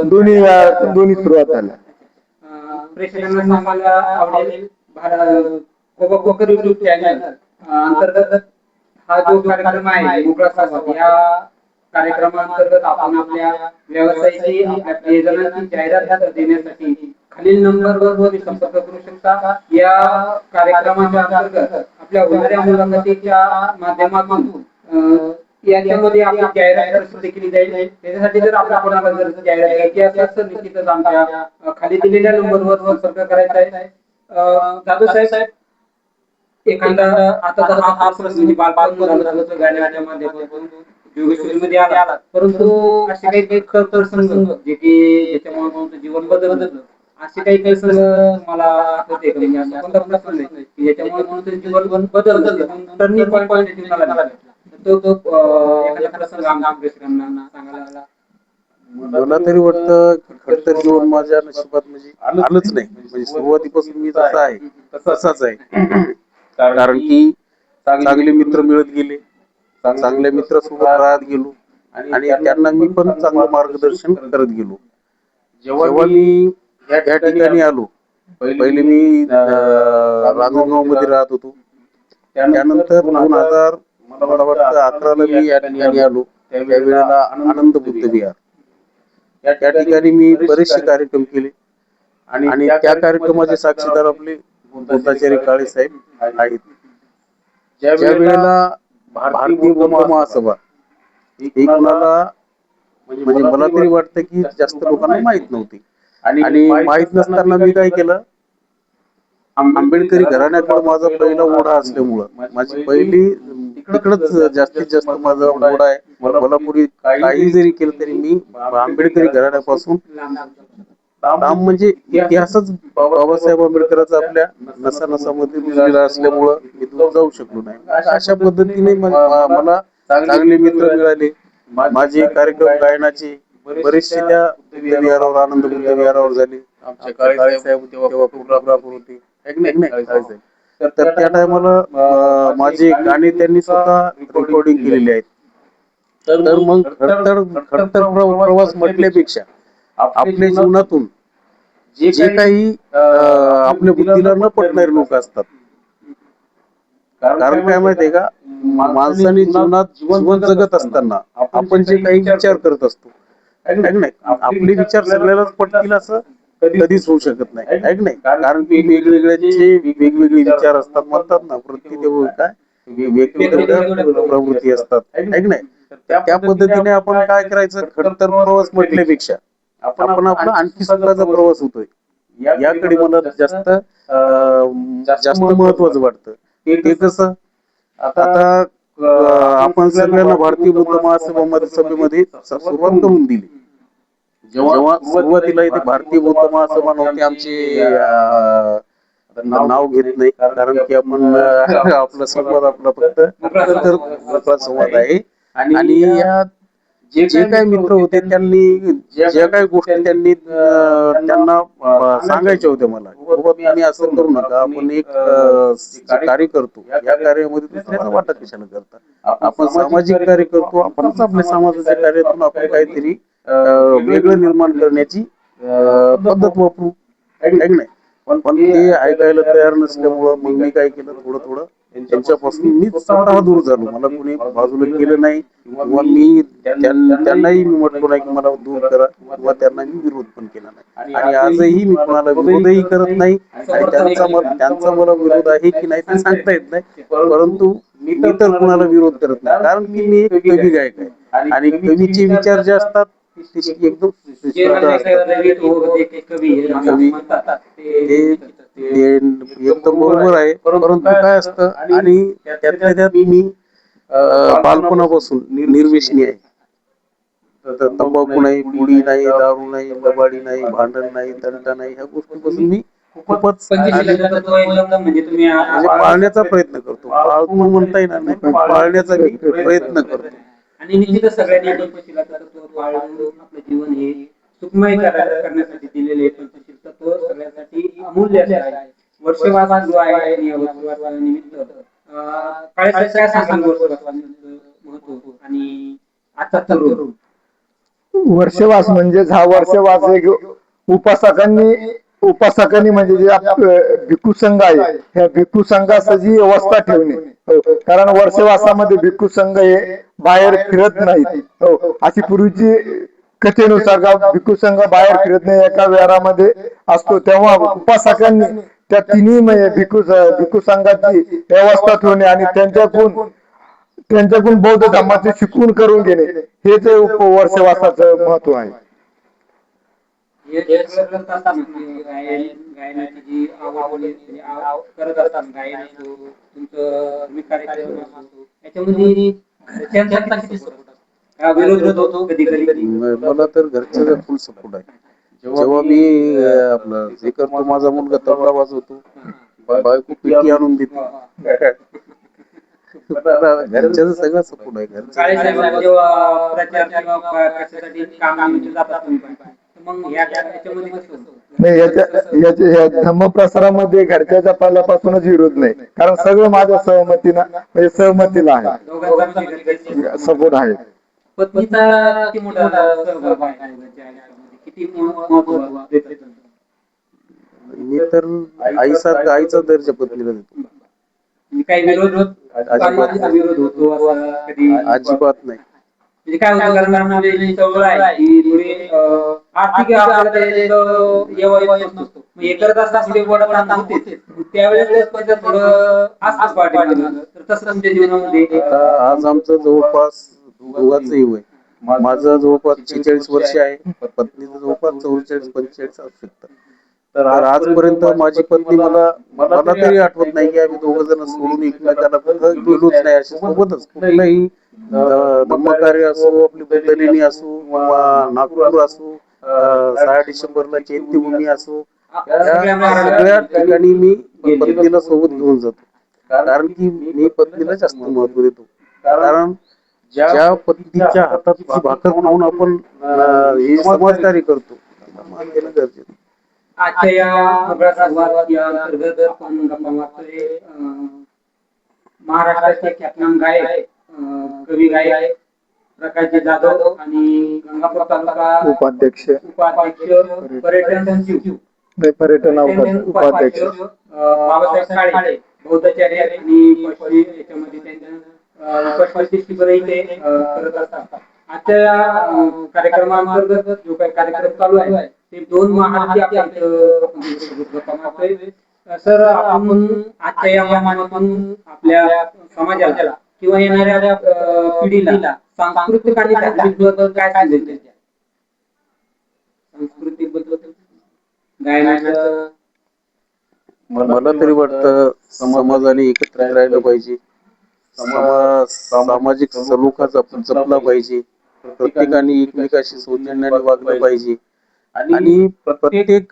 दोन्ही सुरुवात झाल्या. प्रेक्षकांना सांगायला आवडेल, कोकर युट्यूब चॅनल अंतर्गत हा जो कार्यक्रम आहे मोकळा संवाद, या कार्यक्रमाअंतर्गत आपण आपल्या व्यवसायाची, आपल्या प्रियजनांची जाहिरात देण्यासाठी खालील नंबरवर संपर्क करू शकता. या कार्यक्रमाच्या अंतर्गत आपल्या होणाऱ्या मुलाखतीच्या माध्यमातून याच्यामध्ये आपली जाहिरात प्रसिद्ध केली जाईल. त्याच्यासाठी जर आपल्या कोणाला जर जाहिरात घ्यायची असेल तर निश्चितच आमच्या खाली दिलेल्या नंबरवर संपर्क करायचा आहे. जाधव साहेब, एखादा आता तर हा प्रसंग बालपण मुलांचं गाण्याच्या माध्यमातून जोगेश्वरीमध्ये आला, परंतु असे काही प्रसंग जे की ज्याच्यामुळे तुमचं जीवन बदललं, असे काही प्रसंग मला आठवते का? म्हणजे असा कोणता प्रसंग आहे की ज्याच्यामुळे तुमचं जीवन बदललं, टर्निंग पॉईंट तुम्हाला तो एखादा प्रसंग आमच्या प्रेक्षकांना सांगायला? मला तरी वाटतं खडतर जीवन माझ्या नशिबात म्हणजे आलंच नाही. म्हणजे सुरुवातीपासून मी जसा आहे तसाच आहे. कारण की चांगले मित्र मिळत गेले, चांगल्या मित्रासोबत राहत गेलो आणि त्यांना मी पण चांगलं मार्गदर्शन करत गेलो. जेव्हा मी या ठिकाणी आलो, पहिले मी रांजणगाव मध्ये राहत होतो. त्यानंतर 2000 मला वाटतं 11ला मी या ठिकाणी आलो. त्यावेळेला आनंद बुद्ध विहार या ठिकाणी मी बरेचसे कार्यक्रम केले आणि त्या कार्यक्रमाचे साक्षीदार आपले बुद्धाचार्य काळे साहेब आहेत. ज्या वेळेला भारतीय बौद्ध महासभा ही कुणाला म्हणजे मला तरी वाटतं की जास्त लोकांना माहित नव्हती. आणि माहित नसताना मी काय केलं, आंबेडकरी घराण्याकडे माझा पहिला ओढा असल्यामुळं माझी पहिली तिकडच जास्तीत जास्त माझा ओढा आहे. मला पुढे काही जरी केलं तरी मी आंबेडकरी घराण्यापासून लांब, म्हणजे इतिहासच बाबासाहेब आंबेडकरांचा आपल्या नसा नसामध्ये रुजलेला असल्यामुळं मी दूर जाऊ शकलो नाही. अशा पद्धतीने मला चांगले मित्र मिळाले. माझे कार्यक्रम गायनाचे बरेचसे त्या बुद्ध विहारावर, आनंद बुद्ध विहारावर झाले. आमचे काळे साहेब तेव्हा फोटोग्राफर होते. तर त्या टायमाला माझे गाणे त्यांनी स्वतः रेकॉर्डिंग केलेले आहेत. तर मग खडतर प्रवास म्हटल्यापेक्षा आपल्या जीवनातून जे काही आपल्या बुद्धीला न पटणारे लोक असतात. कारण काय माहितीये का, माणसाने जीवनात जीवन जगत असताना आपण जे काही विचार करत असतो, नाही आपले विचार सगळ्यालाच पटतील असं कधीच होऊ शकत नाही, आहे की नाही? कारण की वेगवेगळ्याचे वेगवेगळे विचार असतात, म्हणतात ना, प्रत्येक काय वेगवेगळ्या प्रवृत्ती असतात, आहे की नाही? त्या पद्धतीने आपण काय करायचं, खडतर प्रवास म्हटल्यापेक्षा आपण आपला आणखी सुखाचा प्रवास होतोय याकडे मला जास्त महत्वाचं वाटतं. ते कसं, आता आपण सगळ्यांना भारतीय बौद्ध महासभेमध्ये सुरुवात करून दिली. जेव्हा सुरुवातीला इथे भारतीय बौद्ध महासभा नव्हती, आमचे नाव घेत नाही कारण की आपण आपला संवाद आपला फक्त संवाद आहे. आणि या जे काही मित्र होते त्यांनी ज्या काही गोष्टी त्यांनी त्यांना सांगायच्या होत्या मला, बाबा तुम्ही असं करू नका, आपण एक जे कार्य करतो या कार्यामध्ये दुसऱ्याचा वाटा कशाला करता, आपण सामाजिक कार्य करतो, आपणच आपल्या समाजाच्या कार्यातून आपण काहीतरी वेगळं निर्माण करण्याची पद्धत वापरू, आहे की नाही. पण ते ऐकायला तयार नसल्यामुळं मग मी काय केलं, थोडं थोडं त्यांच्यापासून मी स्वतः दूर झालो. मला कोणी बाजूला केलं नाही किंवा मी त्यांनाही मी म्हटलो नाही की मला दूर करा, किंवा त्यांना मी विरोध पण केला नाही. आणि आजही मी कोणाला विरोधही करत नाही, आणि त्यांचा मला विरोध आहे की नाही ते सांगता येत नाही, परंतु मी तर कोणाला विरोध करत नाही, कारण की मी एक कवी गायक आहे आणि कवीचे विचार जे असतात ते एकदम शुद्ध असतात. कवी ते एकदम बरोबर आहे, परंतु काय असतं, आणि त्यातल्या त्यात मी बालपणापासून निर्व्यसनी आहे. तर तंबाखू नाही, पुडी नाही, दारू नाही, लबाडी नाही, भांडण नाही, तंटा नाही, ह्या गोष्टीपासून मी खूपच म्हणजे पाळण्याचा प्रयत्न करतो. पाळतो म्हणता येणार नाही, पण पाळण्याचा मी प्रयत्न करतो. आणि निश्चितच सगळ्यांनी पंचशीलाचं तत्व पाळून आपलं जीवन हे सुखमय करण्यासाठी दिलेले पंचशील तत्व सगळ्यांसाठी अमूल्य आहे. वर्षवास सुरू आहे आणि या वर्षवासानिमित्त काळे साहेब काय सांगाल वर्षवासानिमित्त महत्व आणि आजचा तरुण? वर्षवास म्हणजे हा वर्षवास एक उपासकांनी म्हणजे जे भिक्खू संघ आहे, ह्या भिक्खू संघाची व्यवस्था ठेवणे. कारण वर्षवासामध्ये भिक्खू संघ हे बाहेर फिरत नाहीत. अशी पूर्वीची कथेनुसार भिक्खू संघ बाहेर फिरत नाही, एका विहारामध्ये असतो. तेव्हा उपासकांनी त्या तिन्ही भिक्खू संघाची व्यवस्था ठेवणे आणि त्यांच्याकडून बौद्ध धर्माचे शिकवून करून घेणे, हेच वर्षवासाचं महत्व आहे. गायनाची जी आवड करत असतात, गायन असो, तुमचं तुम्ही कार्यक्रम असो, याच्यामध्ये घरच्यांचा किती सपोर्ट असतो? विरोध होतो कधी कधी? मला तर घरच्याचा फुल सपोर्ट आहे. जेव्हा मी आपलं हे करतो, माझा मुलगा तबला वाजवतो, बायको पिठी आणून देते, घरच्याचा सगळा सपोर्ट आहे. काळे साहेब जेव्हा प्रचार किंवा कशासाठी कामानिमित्त जातात तुम्ही, मग याच्यामध्ये कसं होतं? नाही, या धम्मप्रसारामध्ये घरच्याचा पहिल्यापासूनच विरोध नाही, कारण सगळं माझ्या सहमतीला आहे, सपोर्ट आहे. पत्नीचा किती मोठा सहभाग आहे याच्यामध्ये? किती महत्व देतात? मी तर आईसारखा, आईचा दर्जा पत्नीला देतो. काही विरोध होतो असं कधी? अजिबात नाही. म्हणजे काय होतं, कारण आपली चळवळ आहे की थोडी आर्थिक आपल्याला येत नसतो, मग हे करत असताना थोडी वडताना होतेच, त्यावेळेस थोडं असतंच पाठीमागं. तर तसं तुमच्या जीवनामध्ये आज आमचं जवळपास दोघांचंही वय, माझं जवळपास 46 वर्ष आहे, पत्नीचं जवळपास 44-45 असू शकतं. तर आजपर्यंत माझी पत्नी मला तरी आठवत नाही की आम्ही दोघं जण सोडून एकमेकाला कुठं गेलोच नाही. अशी सोबतच कुठलंही धम्मकार्य असो, आपली बुद्धलेणी असो, किंवा नागपूर असो, 6 डिसेंबरला चैत्यभूमी असो, या सगळ्या ठिकाणी मी पत्नीला सोबत घेऊन जातो. कारण की मी पत्नीला जास्त महत्व देतो. कारण ज्या पत्नीच्या हातातली भाकर खाऊन आपण हे समाजकार्य करतो, केलं गरजेचं. आजच्या या मोकळ्या संवाद या अंतर्गत आपण गप्पा मारतोय महाराष्ट्राचे ख्यातनाम गायक, कवी गायक प्रकाशजी जाधव आणि गंगापूर तालुका उपाध्यक्ष, पर्यटन सचिव, पर्यटन उपाध्यक्ष बाबासाहेब काळे, बौद्धाचार्य आणि याच्यामध्ये त्यांच्या उपस्थिती करत असतात. आजच्या कार्यक्रमांतर्गत जो काही कार्यक्रम चालू आहे ते 2 महाराष्ट्री गप्पा मारतोय. सर, आपण आजच्या या माध्यमातून आपल्या समाजाला किंवा येणाऱ्या पिढीला सांस्कृतिक आणि धार्मिक बद्दल काय संदेश द्याल? सांस्कृतिक बद्दल गायनाचं मला तरी वाटतं समाजाने एकत्र राहिलं पाहिजे, सामाजिक सलोखा जपला पाहिजे, प्रत्येकाने एकमेकाशी सौजन्याने वागलं पाहिजे, आणि प्रत्येक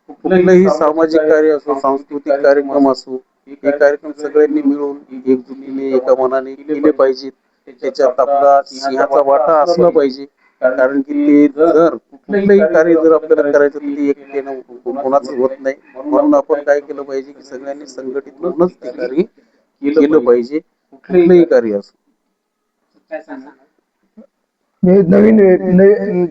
कुठलंही सामाजिक कार्य असो, सांस्कृतिक कार्यक्रम असो, हे कार्यक्रम सगळ्यांनी मिळून एकजुटीने एका मनाने केले पाहिजेत. त्याच्यात आपला सिंहाचा वाटा असला पाहिजे. कारण की ते जर कुठलंही कार्य जर आपल्याला करायचं तर ते एकट्यानं कोणाचं होत नाही. म्हणून आपण काय केलं पाहिजे की सगळ्यांनी संघटित होऊनच ते कार्य केलं पाहिजे, कुठलंही कार्य असो. काय सांगा? मी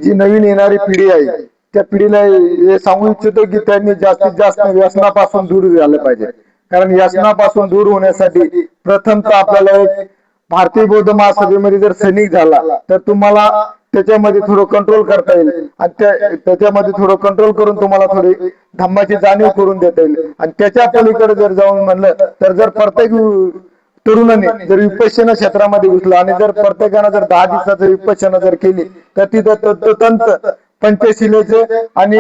जी नवीन येणारी पिढी आहे त्या पिढीला हे सांगू इच्छितो की त्यांनी जास्तीत जास्त व्यसनापासून दूर झालं पाहिजे. कारण व्यसनापासून दूर होण्यासाठी प्रथमतः आपल्याला एक भारतीय बौद्ध महासभेमध्ये जर सैनिक झाला तर तुम्हाला त्याच्यामध्ये थोडं कंट्रोल करता येईल आणि त्याच्यामध्ये थोडं कंट्रोल करून तुम्हाला थोडी धम्माची जाणीव करून देता येईल. आणि त्याच्या पलीकडे जर जाऊन म्हणलं तर जर प्रत्येक तरुणाने जर विपश्यना क्षेत्रामध्ये घुसलं आणि जर प्रत्येकानं जर 10 दिवसाचं विपश्यना जर केली तर तिथं तंत्र पंचशिलेचे आणि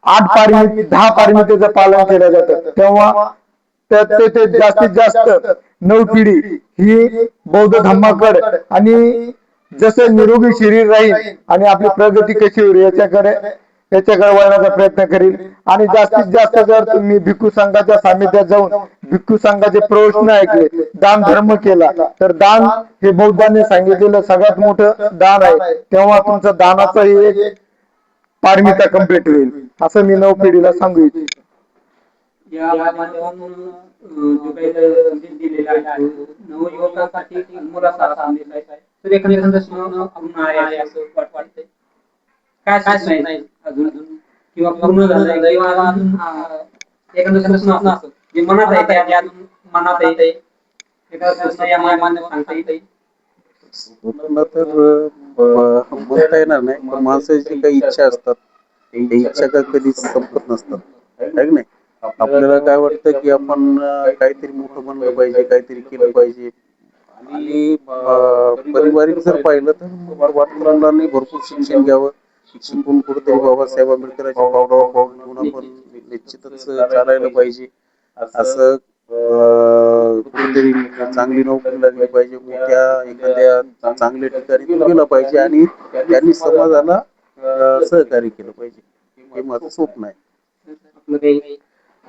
8 पारमित 10 पारमितेचं पालन केलं जातं. तेव्हा ते जास्तीत जास्त नऊ पिढी ही बौद्ध धम्माकडे आणि जसं निरोगी शरीर राहील आणि आपली प्रगती कशी होईल याच्याकडे वळण्याचा प्रयत्न करील. आणि जास्तीत जास्त जर तुम्ही भिक्खू संघाच्या सामित्यात जाऊन भिक्खू संघाचे प्रवचन ऐकले, दान धर्म केला तर दान हे बौद्धांनी सांगितलेलं सगळ्यात मोठं दान आहे. तेव्हा तुमचं दानाचंही एक पारमिता कम्प्लीट होईल असं मी नऊ पिढीला सांगू इच्छितो. या माध्यमातून जो काही संदेश दिलेला आहे नवयुवकांसाठी मोलाचा संदेश आहे. तर एखाद्या पूर्ण आहे असं वाटतंय. काय सूचना आहे अजून किंवा पूर्ण झालंय किंवा अजून एखादं सूचना असं जे मनात आहे त्या अजून मनात आहे एखादं सूचना या माध्यमातून सांगता येईल. स्वप्न तर बोलता येणार नाही, पण माणसाची काही इच्छा असतात त्या इच्छा काय कधीच संपत नसतात, आहे की नाही. आपल्याला काय वाटतं की आपण काहीतरी मोठं बनलं पाहिजे, काहीतरी केलं पाहिजे. आणि पारिवारिक जर पाहिलं तर वाटतं मुलांनी भरपूर शिक्षण घ्यावं, शिकून कुठेतरी बाबासाहेब आंबेडकरांच्या पावलावर पाऊल ठेवून आपण निश्चितच चालायला पाहिजे. असं कुठेतरी चांगली नोकरी लागली पाहिजे, मोठ्या एखाद्या चांगल्या ठिकाणी तो गेला पाहिजे आणि त्यांनी समाजाला सहकार्य केलं पाहिजे. हे माझं स्वप्न आहे.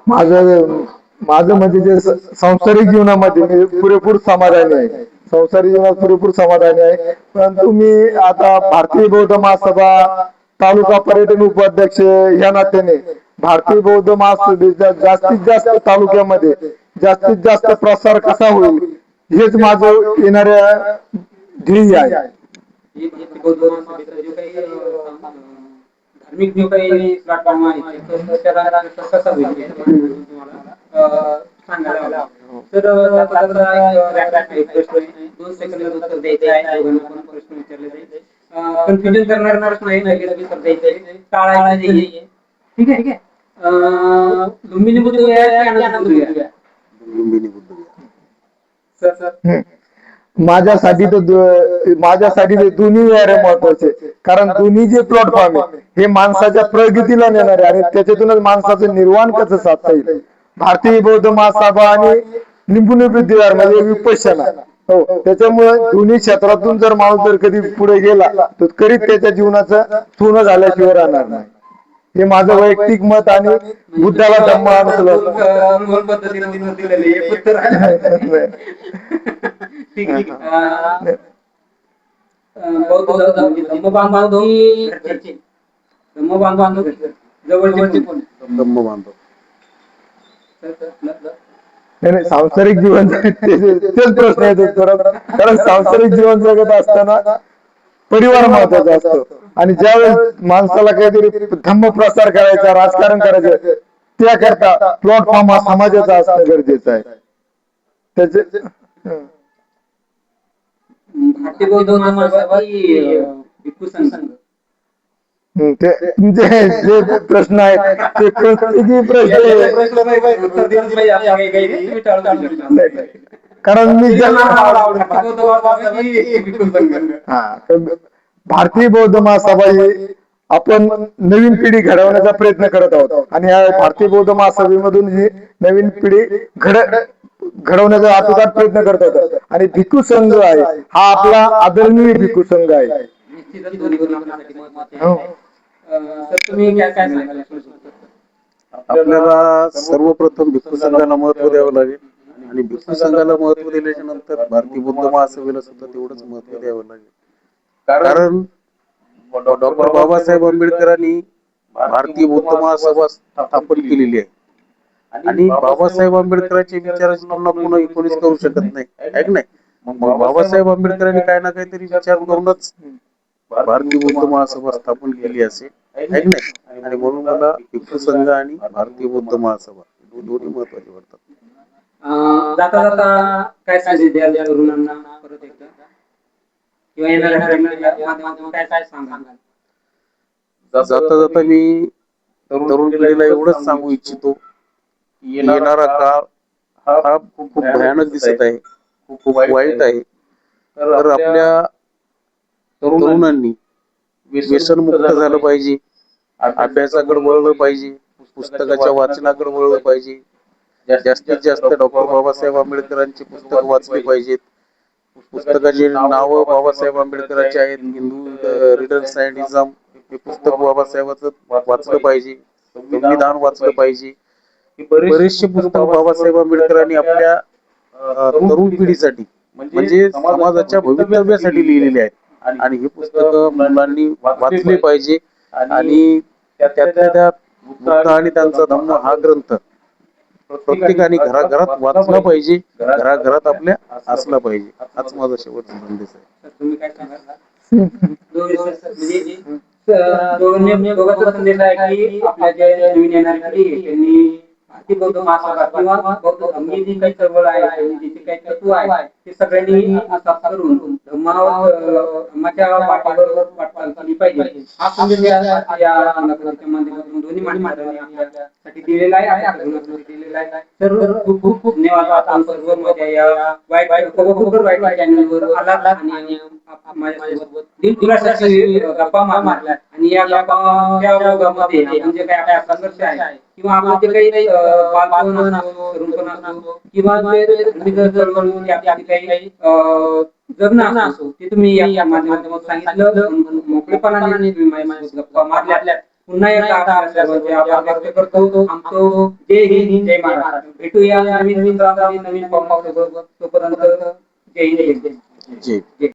माझं म्हणजे जे सांसारिक जीवनामध्ये मी पुरेपूर समाधानी आहे. संसारिक जीवनात पुरेपूर समाधानी आहे. परंतु मी आता भारतीय बौद्ध महासभा तालुका पर्यटन उपाध्यक्ष या नात्याने भारतीय बौद्ध महासभेचा जास्तीत जास्त तालुक्यामध्ये जास्तीत जास्त प्रसार कसा होईल हेच माझं येणाऱ्या ध्येय आहे. धार्मिक जो काही प्लॅटफॉर्म आहे तर त्याला कसा होईल तुम्हाला सांगायला आवडेल. तर त्याचा एक प्रश्न आहे, 2 सेकंदात उत्तर द्यायचं आहे. दोघांना पण प्रश्न विचारले जाईल. कन्फ्युजन करणारा प्रश्न आहे, लगेच उत्तर द्यायचं आहे, टाळायचं नाहीये. ठीक आहे. लुंबिनी बुद्ध विहार की आनंद बुद्ध विहार? लुंबिनी बुद्ध विहार. सर माझ्यासाठी ते दोन्ही विहार महत्वाचे, कारण दोन्ही जे प्लॅटफॉर्म आहे हे माणसाच्या प्रगतीला नेणार आहे आणि त्याच्यातूनच माणसाचं निर्वाण कसं साधता येईल. भारतीय बौद्ध महासभा आणि लिंबुनी बुद्ध विहार म्हणजे विपश्यना, हो, त्याच्यामुळे दोन्ही क्षेत्रातून जर माणूस जर कधी पुढे गेला तर कधीच त्याच्या जीवनाचं पूर्ण झाल्याशिवाय राहणार नाही. हे माझं वैयक्तिक मत आणि बुद्धाला धम्म अनुसरून पद्धतीने उत्तर दिलेले आहे. उत्तर ठीक आहे. बौद्ध म्हणजे धम्म बांधव की घरचे? धम्म बांधव जवळचे कोण? धम्म बांधव. नाही, सांसारिक जीवन तेच प्रश्न येतो कारण सांसारिक जीवन जगत असताना परिवार महत्वाचा असतो आणि ज्यावेळेस माणसाला काहीतरी धम्म प्रसार करायचा, राजकारण करायचं, त्याकरता प्लॅटफॉर्म हा समाजाचा असणं गरजेचं आहे. त्याचे भारतीय बौद्ध महासभा की भिक्खू संघ? ते तुमचे जे प्रश्न आहेत ते प्रत्येकी प्रश्न उत्तर दिलंच पाहिजे असं काही नाही, तुम्ही टाळू शकता. कारण मी भारतीय बौद्ध महासभा ही आपण नवीन पिढी घडवण्याचा प्रयत्न करत आहोत आणि या भारतीय बौद्ध महासभेमधून ही नवीन पिढी घडवण्याचा आटोकाट प्रयत्न करत आहोत. आणि भिक्खू संघ आहे हा आपला आदरणीय भिक्खू संघ आहे. निश्चितच दोन्ही गुण आपल्यासाठी महत्त्वाचे आहे. सर तुम्ही काय सांगाल? आपल्याला सर्वप्रथम भिक्खू संघाला महत्व द्यावं लागेल आणि भिक्खू संघाला महत्व दिल्याच्या नंतर भारतीय बौद्ध महासभेला सुद्धा तेवढंच महत्व द्यावं लागेल. कारण डॉक्टर बाबासाहेब आंबेडकरांनी भारतीय बौद्ध महासभा स्थापन केलेली आहे आणि बाबासाहेब आंबेडकरांच्या विचाराची तुलना पुन्हा कोणीच करू शकत नाही, आहे की नाही? मग बाबासाहेब आंबेडकरांनी काही ना काहीतरी विचार करूनच भारतीय बौद्ध महासभा स्थापन केली असेल, आहे की नाही? आणि म्हणून मला भिक्खू संघ आणि भारतीय बौद्ध महासभा दोन्ही महत्वाचे वाटतात. जाता जाता काय संदेश द्याल या तरुणांना परत एकदा, किंवा येणाऱ्या पिढीला माध्यमातून काय काय सांगाल? जाता जाता मी तरुण पिढीला एवढंच सांगू इच्छितो की येणारा काळ हा खूप भयानक दिसत आहे, खूप वाईट आहे. तर आपल्या तरुणांनी व्यसनमुक्त झालं पाहिजे, अभ्यासाकडे वळलं पाहिजे, पुस्तकाच्या वाचनाकडे वळलं पाहिजे. जास्तीत जास्त डॉक्टर बाबासाहेब आंबेडकरांची पुस्तक वाचली पाहिजेत. पुस्तकाचे नाव बाबासाहेब आंबेडकरांचे आहेत. हिंदू रिडल सायंटिझम हे पुस्तक बाबासाहेबांचं वाचलं पाहिजे. संविधान वाचलं पाहिजे. बरेचसे पुस्तक बाबासाहेब आंबेडकरांनी आपल्या तरुण पिढीसाठी म्हणजे समाजाच्या भवितव्यासाठी लिहिलेले आहेत आणि हे पुस्तक मुलांनी वाचले पाहिजे. आणि त्यातल्या त्यात बुद्ध आणि त्यांचा धम्म हा ग्रंथ प्रत्येकाने घराघरात वाचला पाहिजे, घराघरात आपल्या असला पाहिजे. हाच माझा शेवटचा संदेश आहे. तुम्ही काय सांगाल? दोघांचा संदेश आहे की आपल्या ज्या नवीन येणारी पिढी आहे त्यांनी भारतीय बौद्ध महासभा किंवा बौद्ध धर्मीय जी काही चळवळ आहे, ज्याचे काही तत्व आहे ते सगळ्यांनी आत्मसात करून धम्माच्या वाटेवर वाटचाल केली पाहिजे. हा संदेश या नगराच्या माध्यमातून दोन्ही माध्यमांनी आपल्यासाठी दिलेला आहे, दिलेला आहे. तर खूप खूप खूप धन्यवाद. आपण सर्व माझ्या या वाईट चॅनलवर आलात आणि माझ्यासोबत दिलखुलासाची गप्पा मारल्या आणि या गप्पामध्ये आपण जे काही आपला संघर्ष आहे किंवा आपण जे काही बालपण असो, तरुणपण असो किंवा जे धार्मिक चळवळीमध्ये आपली काही जगणं असो ते तुम्ही या माध्यमातून सांगितलं. मोकळेपणाने तुम्ही माझ्यासोबत गप्पा मारल्या. पुन्हा एकदा आपल्या सर्वांचे आभार व्यक्त करतो. आमचं जय हिंद, जय महाराष्ट्र. भेटूया नवीन नवीन पाऊल. तोपर्यंत जय हिंद, जय